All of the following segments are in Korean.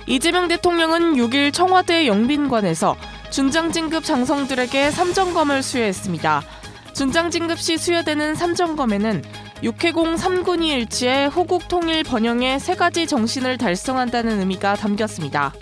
이재명 대통령은 6일 청와대 영빈관에서 준장진급 장성들에게 삼정검을 수여했습니다. 준장진급 시 수여되는 삼정검에는 육해공 3군이 일치해 호국 통일 번영의 세 가지 정신을 달성한다는 의미가 담겼습니다.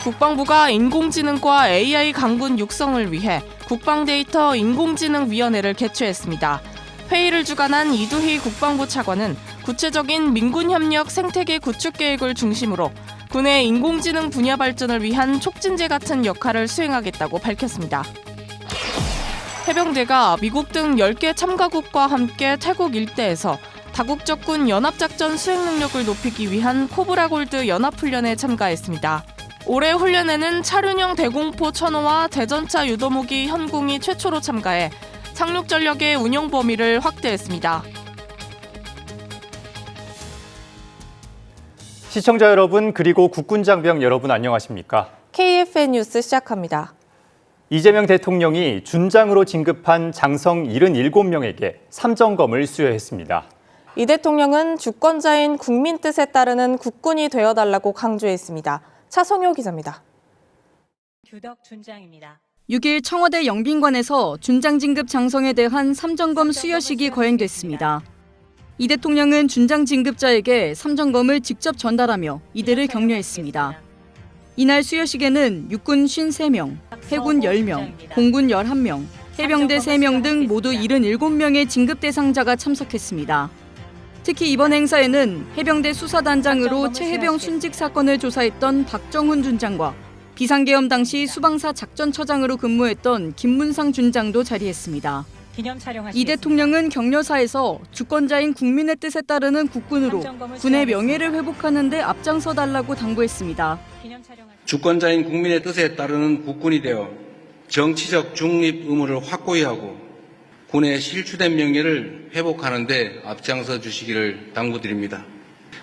국방부가 인공지능과 AI 강군 육성을 위해 국방데이터 인공지능위원회를 개최했습니다. 회의를 주관한 이두희 국방부 차관은 구체적인 민군협력 생태계 구축 계획을 중심으로 군의 인공지능 분야 발전을 위한 촉진제 같은 역할을 수행하겠다고 밝혔습니다. 해병대가 미국 등 10개 참가국과 함께 태국 일대에서 다국적 군 연합작전 수행 능력을 높이기 위한 코브라 골드 연합훈련에 참가했습니다. 올해 훈련에는 차륜형 대공포 천호와 대전차 유도무기 현궁이 최초로 참가해 상륙 전력의 운영 범위를 확대했습니다. 시청자 여러분 그리고 국군장병 여러분 안녕하십니까? KFN 뉴스 시작합니다. 이재명 대통령이 준장으로 진급한 장성 77명에게 삼정검을 수여했습니다. 이 대통령은 주권자인 국민 뜻에 따르는 국군이 되어달라고 강조했습니다. 차성효 기자입니다. 규덕 준장입니다. 6일 청와대 영빈관에서 준장 진급 장성에 대한 삼정검 수여식이 거행됐습니다. 이 대통령은 준장 진급자에게 삼정검을 직접 전달하며 이들을 격려했습니다. 이날 수여식에는 육군 53명, 해군 10명, 공군 11명, 해병대 3명 등 모두 77명의 진급 대상자가 참석했습니다. 특히 이번 행사에는 해병대 수사단장으로 최해병 순직 사건을 조사했던 박정훈 준장과 비상계엄 당시 수방사 작전처장으로 근무했던 김문상 준장도 자리했습니다. 이 대통령은 격려사에서 주권자인 국민의 뜻에 따르는 국군으로 군의 명예를 회복하는 데 앞장서 달라고 당부했습니다. 주권자인 국민의 뜻에 따르는 국군이 되어 정치적 중립 의무를 확고히 하고 군의 실추된 명예를 회복하는 데 앞장서 주시기를 당부드립니다.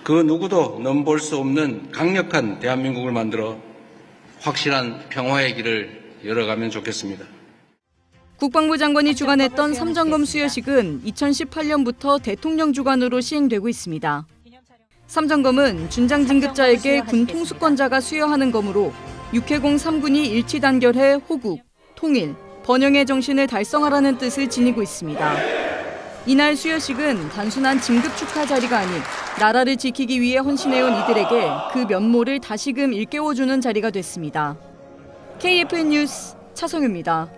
그 누구도 넘볼 수 없는 강력한 대한민국을 만들어 확실한 평화의 길을 열어가면 좋겠습니다. 국방부 장관이 주관했던 삼정검 수여식은 2018년부터 대통령 주관으로 시행되고 있습니다. 삼정검은 준장 진급자에게 군 통수권자가 수여하는 검으로 육해공 3군이 일치 단결해 호국, 통일, 번영의 정신을 달성하라는 뜻을 지니고 있습니다. 이날 수여식은 단순한 진급 축하 자리가 아닌 나라를 지키기 위해 헌신해온 이들에게 그 면모를 다시금 일깨워주는 자리가 됐습니다. KFN 뉴스 차성유입니다.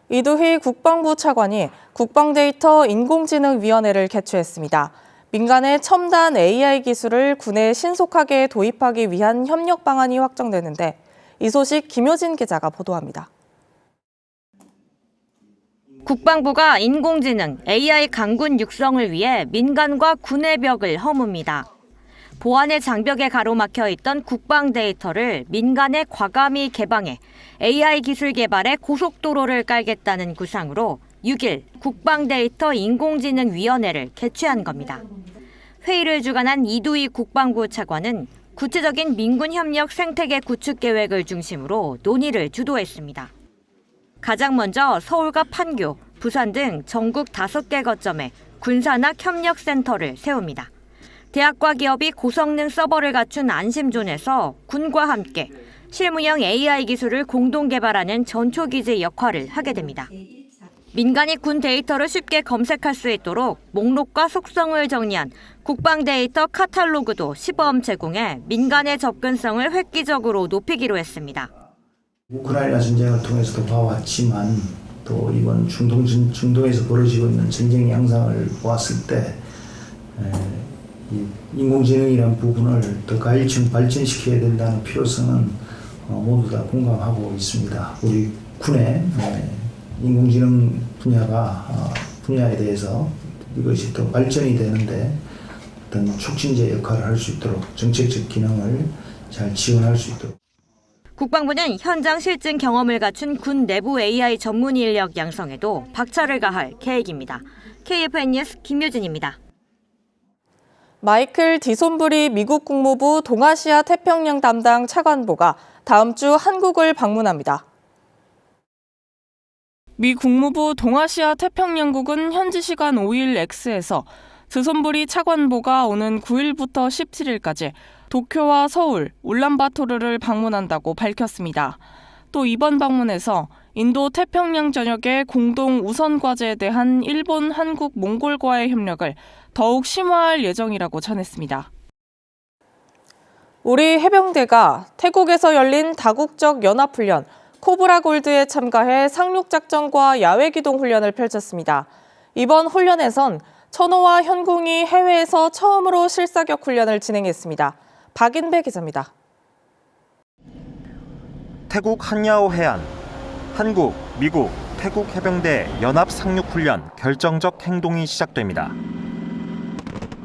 이두희 국방부 차관이 국방데이터 인공지능위원회를 개최했습니다. 민간의 첨단 AI 기술을 군에 신속하게 도입하기 위한 협력 방안이 확정되는데 이 소식 김효진 기자가 보도합니다. 국방부가 인공지능 AI 강군 육성을 위해 민간과 군의 벽을 허뭅니다. 보안의 장벽에 가로막혀 있던 국방 데이터를 민간에 과감히 개방해 AI 기술 개발에 고속도로를 깔겠다는 구상으로 6일 국방데이터 인공지능위원회를 개최한 겁니다. 회의를 주관한 이두희 국방부 차관은 구체적인 민군협력 생태계 구축 계획을 중심으로 논의를 주도했습니다. 가장 먼저 서울과 판교, 부산 등 전국 5개 거점에 군산학 협력센터를 세웁니다. 대학과 기업이 고성능 서버를 갖춘 안심존에서 군과 함께 실무형 AI 기술을 공동 개발하는 전초기지 역할을 하게 됩니다. 민간이 군 데이터를 쉽게 검색할 수 있도록 목록과 속성을 정리한 국방 데이터 카탈로그도 시범 제공해 민간의 접근성을 획기적으로 높이기로 했습니다. 우크라이나 전쟁을 통해서도 봐왔지만 또 이번 중동에서 벌어지고 있는 전쟁 양상을 보았을 때 인공지능이라는 부분을 더 발전시켜야 된다는 필요성은 모두 다 공감하고 있습니다. 우리 군의 인공지능 분야에 대해서 이것이 더 발전이 되는데 어떤 촉진제 역할을 할 수 있도록 정책적 기능을 잘 지원할 수 있도록. 국방부는 현장 실증 경험을 갖춘 군 내부 AI 전문 인력 양성에도 박차를 가할 계획입니다. KFN 뉴스 김효진입니다. 마이클 디손브리 미국 국무부 동아시아 태평양 담당 차관보가 다음 주 한국을 방문합니다. 미 국무부 동아시아 태평양국은 현지 시간 5일 X에서 스손부리 차관보가 오는 9일부터 17일까지 도쿄와 서울, 울란바토르를 방문한다고 밝혔습니다. 또 이번 방문에서 인도 태평양 전역의 공동 우선 과제에 대한 일본, 한국, 몽골과의 협력을 더욱 심화할 예정이라고 전했습니다. 우리 해병대가 태국에서 열린 다국적 연합훈련 코브라 골드에 참가해 상륙작전과 야외기동 훈련을 펼쳤습니다. 이번 훈련에선 천호와 현궁이 해외에서 처음으로 실사격 훈련을 진행했습니다. 박인배 기자입니다. 태국 한야오 해안, 한국, 미국, 태국 해병대 연합 상륙훈련 결정적 행동이 시작됩니다.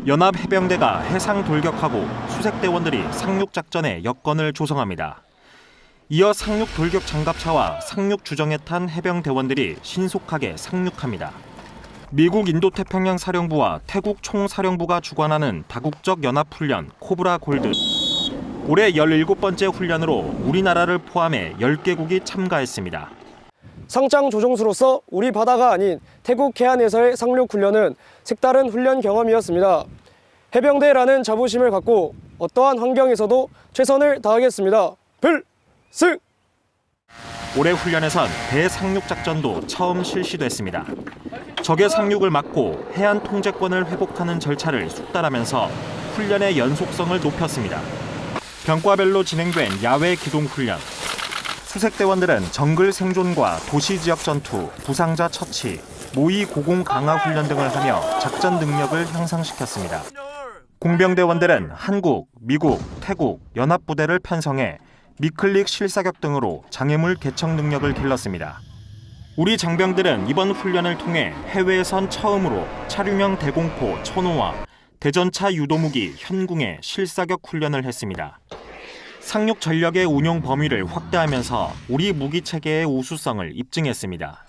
연합 해병대가 해상 돌격하고 수색대원들이 상륙작전의 여건을 조성합니다. 이어 상륙 돌격 장갑차와 상륙 주정에 탄 해병대원들이 신속하게 상륙합니다. 미국 인도태평양 사령부와 태국 총사령부가 주관하는 다국적 연합훈련 코브라 골드. 올해 17번째 훈련으로 우리나라를 포함해 10개국이 참가했습니다. 상장 조종수로서 우리 바다가 아닌 태국 해안에서의 상륙 훈련은 색다른 훈련 경험이었습니다. 해병대라는 자부심을 갖고 어떠한 환경에서도 최선을 다하겠습니다. 필승! 올해 훈련에선 대상륙작전도 처음 실시됐습니다. 적의 상륙을 막고 해안 통제권을 회복하는 절차를 숙달하면서 훈련의 연속성을 높였습니다. 병과별로 진행된 야외 기동 훈련. 수색대원들은 정글 생존과 도시 지역 전투, 부상자 처치, 모의 고공 강화 훈련 등을 하며 작전 능력을 향상시켰습니다. 공병대원들은 한국, 미국, 태국, 연합부대를 편성해 미클릭 실사격 등으로 장애물 개척 능력을 길렀습니다. 우리 장병들은 이번 훈련을 통해 해외에선 처음으로 차륜형 대공포 천호와 대전차 유도무기 현궁의 실사격 훈련을 했습니다. 상륙 전력의 운용 범위를 확대하면서 우리 무기 체계의 우수성을 입증했습니다.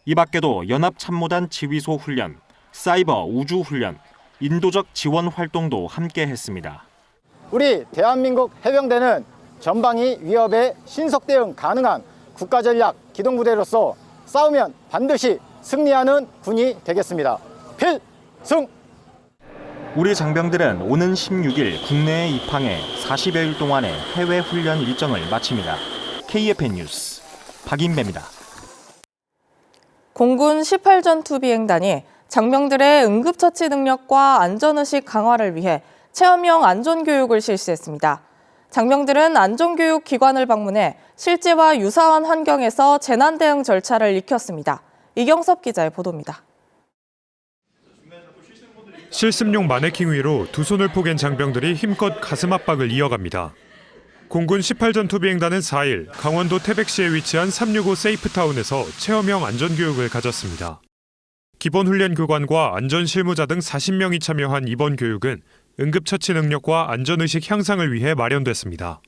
이 밖에도 연합참모단 지휘소 훈련, 사이버 우주 훈련, 인도적 지원 활동도 함께 했습니다. 우리 대한민국 해병대는 전방위 위협에 신속 대응 가능한 국가전략 기동부대로서 싸우면 반드시 승리하는 군이 되겠습니다. 필승! 우리 장병들은 오는 16일 국내에 입항해 40여일 동안의 해외 훈련 일정을 마칩니다. KFN 뉴스 박인배입니다. 공군 18전투비행단이 장병들의 응급처치 능력과 안전의식 강화를 위해 체험형 안전교육을 실시했습니다. 장병들은 안전교육 기관을 방문해 실제와 유사한 환경에서 재난 대응 절차를 익혔습니다. 이경섭 기자의 보도입니다. 실습용 마네킹 위로 두 손을 포갠 장병들이 힘껏 가슴 압박을 이어갑니다. 공군 18전투비행단은 4일 강원도 태백시에 위치한 365 세이프타운에서 체험형 안전교육을 가졌습니다. 기본 훈련 교관과 안전 실무자 등 40명이 참여한 이번 교육은 응급처치 능력과 안전의식 향상을 위해 마련됐습니다.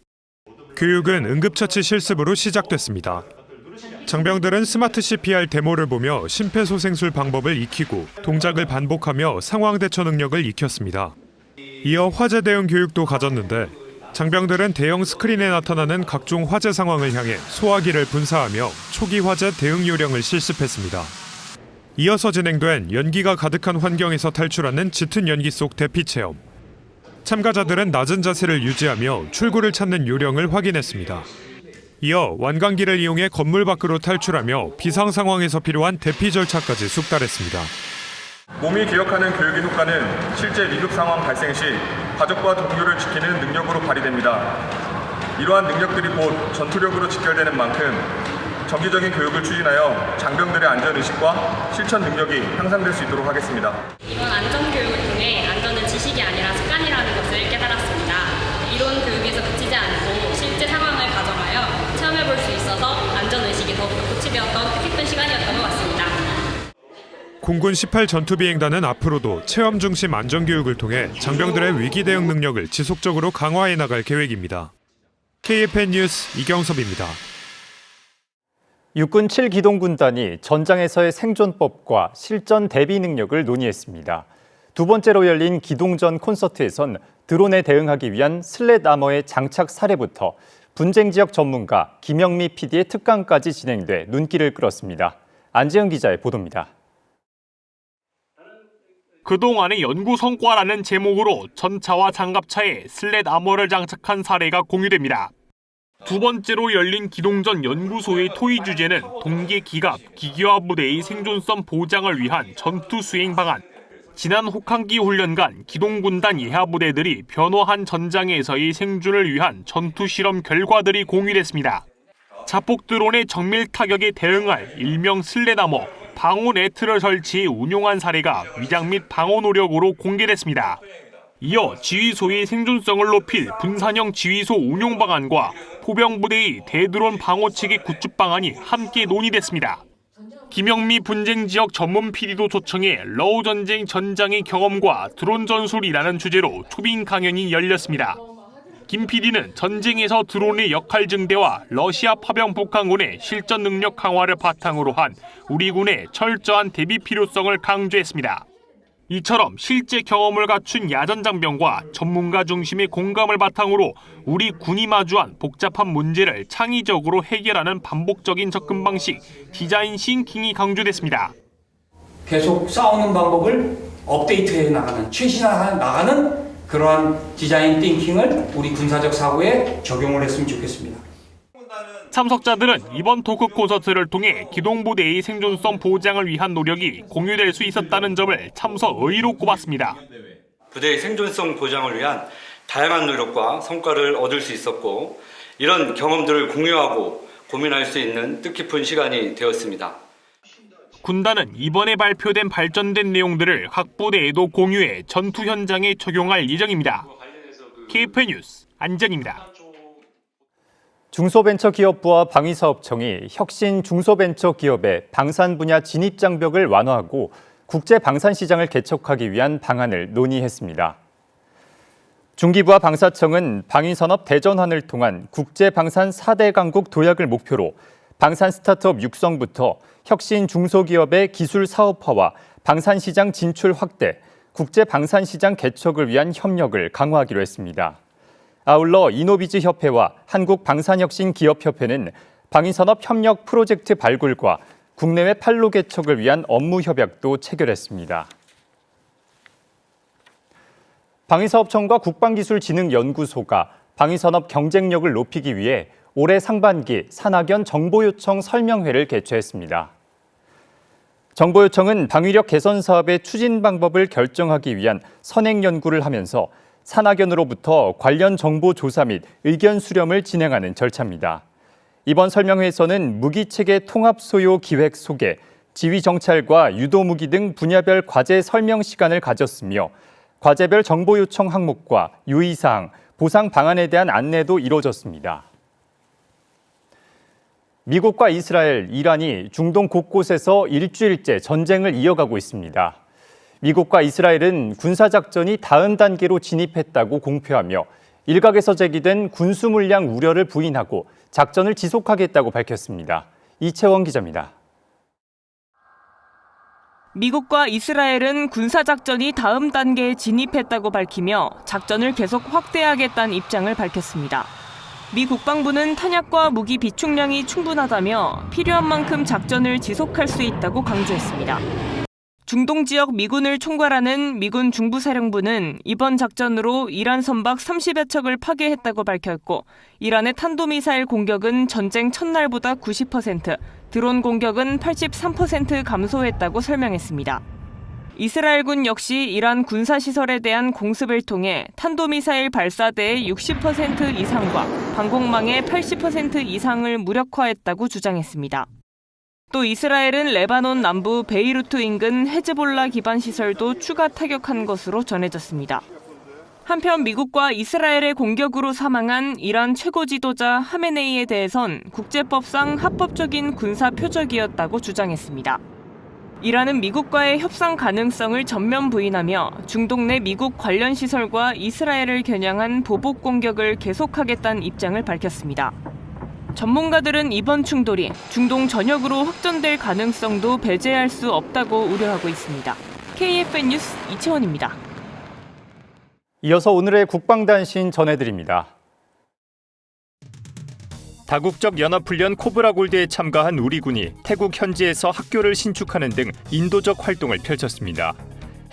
교육은 응급처치 실습으로 시작됐습니다. 장병들은 스마트 CPR 데모를 보며 심폐소생술 방법을 익히고 동작을 반복하며 상황 대처 능력을 익혔습니다. 이어 화재 대응 교육도 가졌는데 장병들은 대형 스크린에 나타나는 각종 화재 상황을 향해 소화기를 분사하며 초기 화재 대응 요령을 실습했습니다. 이어서 진행된 연기가 가득한 환경에서 탈출하는 짙은 연기 속 대피 체험. 참가자들은 낮은 자세를 유지하며 출구를 찾는 요령을 확인했습니다. 이어 완강기를 이용해 건물 밖으로 탈출하며 비상 상황에서 필요한 대피 절차까지 숙달했습니다. 몸이 기억하는 교육의 효과는 실제 위급 상황 발생 시 가족과 동료를 지키는 능력으로 발휘됩니다. 이러한 능력들이 곧 전투력으로 직결되는 만큼 정기적인 교육을 추진하여 장병들의 안전의식과 실천 능력이 향상될 수 있도록 하겠습니다. 이번 안전교육을 통해 안전은 지식이 아니라 습관이라는 것을 깨달았습니다. 이론 교육에서 그치지 않고 실제 상황을 가정하여 체험해볼 수 있어서 안전의식이 더욱더 고취되었던 뜻깊은 시간이었던 것 같습니다. 공군 18전투비행단은 앞으로도 체험 중심 안전교육을 통해 장병들의 위기 대응 능력을 지속적으로 강화해 나갈 계획입니다. KFN 뉴스 이경섭입니다. 육군 7기동군단이 전장에서의 생존법과 실전 대비 능력을 논의했습니다. 두 번째로 열린 기동전 콘서트에선 드론에 대응하기 위한 슬랫 아머의 장착 사례부터 분쟁 지역 전문가 김영미 PD의 특강까지 진행돼 눈길을 끌었습니다. 안재영 기자의 보도입니다. 그동안의 연구 성과라는 제목으로 전차와 장갑차에 슬랫 아머를 장착한 사례가 공유됩니다. 두 번째로 열린 기동전 연구소의 토의 주제는 동계 기갑, 기계화 부대의 생존성 보장을 위한 전투 수행 방안. 지난 혹한기 훈련간 기동군단 예하 부대들이 변화한 전장에서의 생존을 위한 전투 실험 결과들이 공유됐습니다. 자폭 드론의 정밀 타격에 대응할 일명 슬랫 아머, 방어 네트를 설치해 운용한 사례가 위장 및 방어 노력으로 공개됐습니다. 이어 지휘소의 생존성을 높일 분산형 지휘소 운용 방안과 포병부대의 대드론 방어체계 구축 방안이 함께 논의됐습니다. 김영미 분쟁 지역 전문 PD도 초청해 러우 전쟁 전장의 경험과 드론 전술이라는 주제로 초빙 강연이 열렸습니다. 김 PD는 전쟁에서 드론의 역할 증대와 러시아 파병 북한군의 실전 능력 강화를 바탕으로 한 우리 군의 철저한 대비 필요성을 강조했습니다. 이처럼 실제 경험을 갖춘 야전 장병과 전문가 중심의 공감을 바탕으로 우리 군이 마주한 복잡한 문제를 창의적으로 해결하는 반복적인 접근 방식, 디자인 싱킹이 강조됐습니다. 계속 싸우는 방법을 업데이트해 나가는, 최신화해 나가는 그러한 디자인 띵킹을 우리 군사적 사고에 적용을 했으면 좋겠습니다. 참석자들은 이번 토크 콘서트를 통해 기동부대의 생존성 보장을 위한 노력이 공유될 수 있었다는 점을 참석 의의로 꼽았습니다. 부대의 생존성 보장을 위한 다양한 노력과 성과를 얻을 수 있었고 이런 경험들을 공유하고 고민할 수 있는 뜻깊은 시간이 되었습니다. 군단은 이번에 발표된 발전된 내용들을 각 부대에도 공유해 전투 현장에 적용할 예정입니다. KF 뉴스 안전입니다. 중소벤처기업부와 방위사업청이 혁신 중소벤처기업의 방산 분야 진입 장벽을 완화하고 국제 방산시장을 개척하기 위한 방안을 논의했습니다. 중기부와 방사청은 방위산업 대전환을 통한 국제 방산 4대 강국 도약을 목표로 방산 스타트업 육성부터 혁신 중소기업의 기술 사업화와 방산시장 진출 확대, 국제 방산시장 개척을 위한 협력을 강화하기로 했습니다. 아울러 이노비즈협회와 한국방산혁신기업협회는 방위산업 협력 프로젝트 발굴과 국내외 판로 개척을 위한 업무 협약도 체결했습니다. 방위사업청과 국방기술진흥연구소가 방위산업 경쟁력을 높이기 위해 올해 상반기 산학연 정보요청 설명회를 개최했습니다. 정보요청은 방위력 개선 사업의 추진 방법을 결정하기 위한 선행 연구를 하면서 산학연으로부터 관련 정보 조사 및 의견 수렴을 진행하는 절차입니다. 이번 설명회에서는 무기체계 통합 소요 기획 소개, 지휘 정찰과 유도 무기 등 분야별 과제 설명 시간을 가졌으며 과제별 정보 요청 항목과 유의사항, 보상 방안에 대한 안내도 이뤄졌습니다. 미국과 이스라엘, 이란이 중동 곳곳에서 일주일째 전쟁을 이어가고 있습니다. 미국과 이스라엘은 군사작전이 다음 단계로 진입했다고 공표하며 일각에서 제기된 군수 물량 우려를 부인하고 작전을 지속하겠다고 밝혔습니다. 이채원 기자입니다. 미국과 이스라엘은 군사작전이 다음 단계에 진입했다고 밝히며 작전을 계속 확대하겠다는 입장을 밝혔습니다. 미 국방부는 탄약과 무기 비축량이 충분하다며 필요한 만큼 작전을 지속할 수 있다고 강조했습니다. 중동 지역 미군을 총괄하는 미군 중부사령부는 이번 작전으로 이란 선박 30여 척을 파괴했다고 밝혔고 이란의 탄도미사일 공격은 전쟁 첫날보다 90%, 드론 공격은 83% 감소했다고 설명했습니다. 이스라엘군 역시 이란 군사시설에 대한 공습을 통해 탄도미사일 발사대의 60% 이상과 방공망의 80% 이상을 무력화했다고 주장했습니다. 또 이스라엘은 레바논 남부 베이루트 인근 헤즈볼라 기반 시설도 추가 타격한 것으로 전해졌습니다. 한편 미국과 이스라엘의 공격으로 사망한 이란 최고 지도자 하메네이에 대해선 국제법상 합법적인 군사 표적이었다고 주장했습니다. 이란은 미국과의 협상 가능성을 전면 부인하며 중동 내 미국 관련 시설과 이스라엘을 겨냥한 보복 공격을 계속하겠다는 입장을 밝혔습니다. 전문가들은 이번 충돌이 중동 전역으로 확전될 가능성도 배제할 수 없다고 우려하고 있습니다. KFN 뉴스 이채원입니다. 이어서 오늘의 국방단신 전해드립니다. 다국적 연합훈련 코브라 골드에 참가한 우리 군이 태국 현지에서 학교를 신축하는 등 인도적 활동을 펼쳤습니다.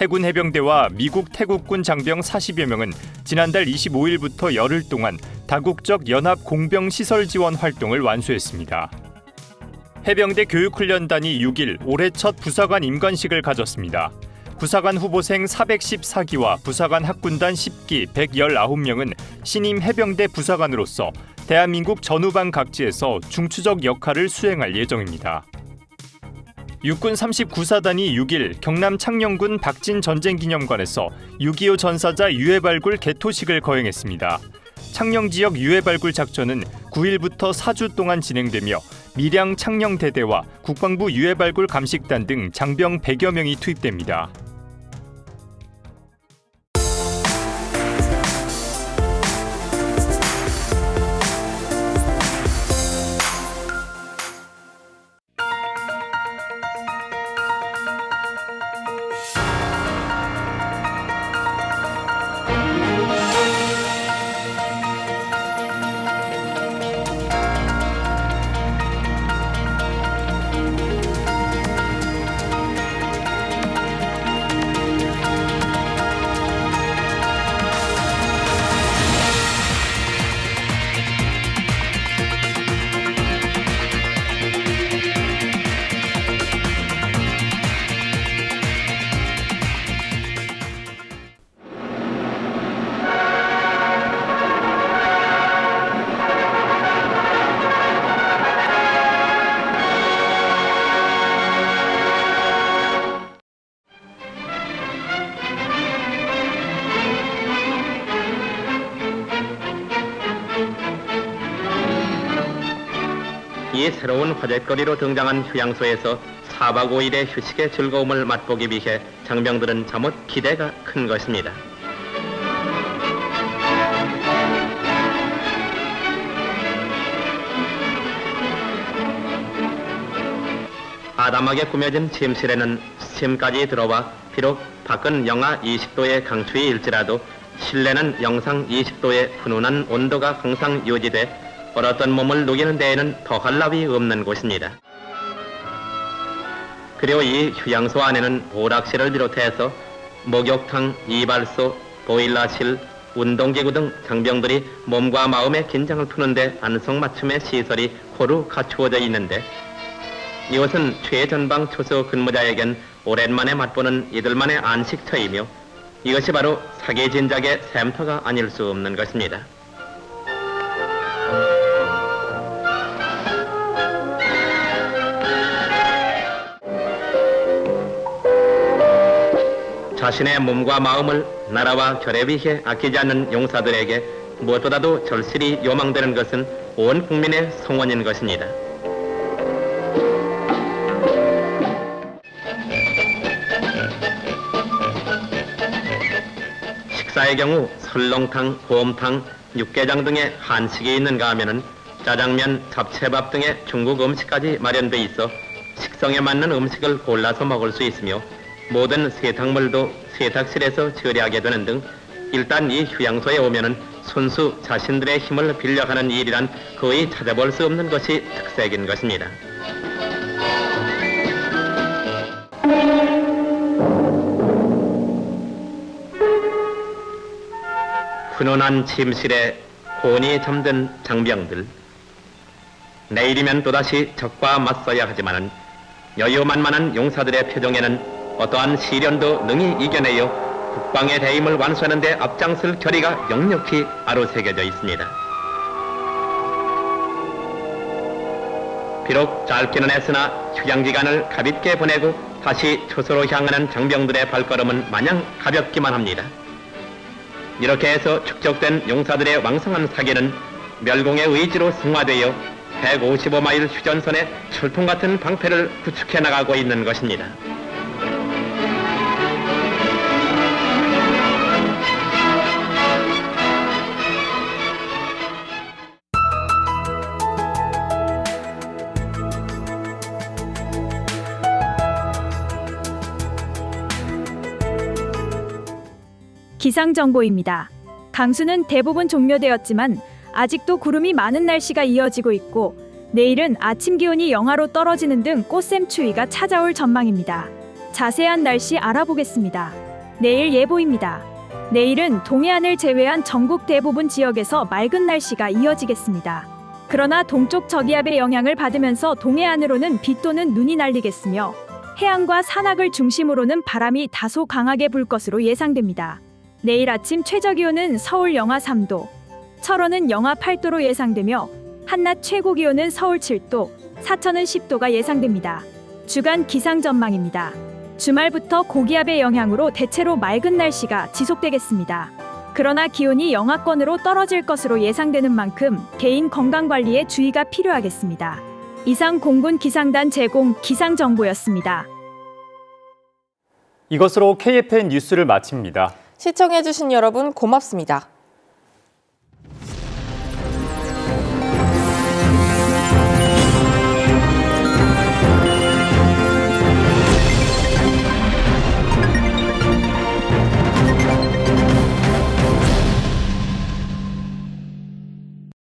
해군 해병대와 미국 태국군 장병 40여 명은 지난달 25일부터 열흘 동안 다국적 연합 공병 시설 지원 활동을 완수했습니다. 해병대 교육훈련단이 6일 올해 첫 부사관 임관식을 가졌습니다. 부사관 후보생 414기와 부사관 학군단 10기 119명은 신임 해병대 부사관으로서 대한민국 전후방 각지에서 중추적 역할을 수행할 예정입니다. 육군 39사단이 6일 경남 창녕군 박진 전쟁기념관에서 6.25 전사자 유해발굴 개토식을 거행했습니다. 창녕 지역 유해발굴 작전은 9일부터 4주 동안 진행되며 밀양 창녕대대와 국방부 유해발굴 감식단 등 장병 100여 명이 투입됩니다. 이 새로운 화제거리로 등장한 휴양소에서 4박 5일의 휴식의 즐거움을 맛보기 위해 장병들은 잠옷 기대가 큰 것입니다. 아담하게 꾸며진 침실에는 스팀까지 들어와 비록 밖은 영하 20도의 강추위일지라도 실내는 영상 20도의 훈훈한 온도가 항상 유지돼 얼었던 몸을 녹이는 데에는 더할 나위 없는 곳입니다. 그리고 이 휴양소 안에는 오락실을 비롯해서 목욕탕, 이발소, 보일러실, 운동기구 등 장병들이 몸과 마음의 긴장을 푸는데 안성맞춤의 시설이 고루 갖추어져 있는데 이곳은 최전방 초소 근무자에겐 오랜만에 맛보는 이들만의 안식처이며 이것이 바로 사기 진작의 샘터가 아닐 수 없는 것입니다. 자신의 몸과 마음을 나라와 결에 위해 아끼지 않는 용사들에게 무엇보다도 절실히 요망되는 것은 온 국민의 성원인 것입니다. 식사의 경우 설렁탕, 곰탕, 육개장 등의 한식이 있는가 하면은 짜장면, 잡채밥 등의 중국 음식까지 마련돼 있어 식성에 맞는 음식을 골라서 먹을 수 있으며 모든 세탁물도 세탁실에서 처리하게 되는 등 일단 이 휴양소에 오면은 순수 자신들의 힘을 빌려가는 일이란 거의 찾아볼 수 없는 것이 특색인 것입니다. 훈훈한 침실에 곤히 잠든 장병들. 내일이면 또다시 적과 맞서야 하지만은 여유만만한 용사들의 표정에는 어떠한 시련도 능히 이겨내어 국방의 대임을 완수하는 데 앞장설 결의가 역력히 아로새겨져 있습니다. 비록 짧기는 했으나 휴양기간을 가볍게 보내고 다시 초소로 향하는 장병들의 발걸음은 마냥 가볍기만 합니다. 이렇게 해서 축적된 용사들의 왕성한 사기는 멸공의 의지로 승화되어 155마일 휴전선의 철통 같은 방패를 구축해 나가고 있는 것입니다. 기상정보입니다. 강수는 대부분 종료되었지만 아직도 구름이 많은 날씨가 이어지고 있고 내일은 아침 기온이 영하로 떨어지는 등 꽃샘 추위가 찾아올 전망입니다. 자세한 날씨 알아보겠습니다. 내일 예보입니다. 내일은 동해안을 제외한 전국 대부분 지역에서 맑은 날씨가 이어지겠습니다. 그러나 동쪽 저기압의 영향을 받으면서 동해안으로는 비 또는 눈이 날리겠으며 해안과 산악을 중심으로는 바람이 다소 강하게 불 것으로 예상됩니다. 내일 아침 최저기온은 서울 영하 3도, 철원은 영하 8도로 예상되며 한낮 최고기온은 서울 7도, 사천은 10도가 예상됩니다. 주간 기상 전망입니다. 주말부터 고기압의 영향으로 대체로 맑은 날씨가 지속되겠습니다. 그러나 기온이 영하권으로 떨어질 것으로 예상되는 만큼 개인 건강관리에 주의가 필요하겠습니다. 이상 공군 기상단 제공 기상정보였습니다. 이것으로 KFN 뉴스를 마칩니다. 시청해주신 여러분 고맙습니다.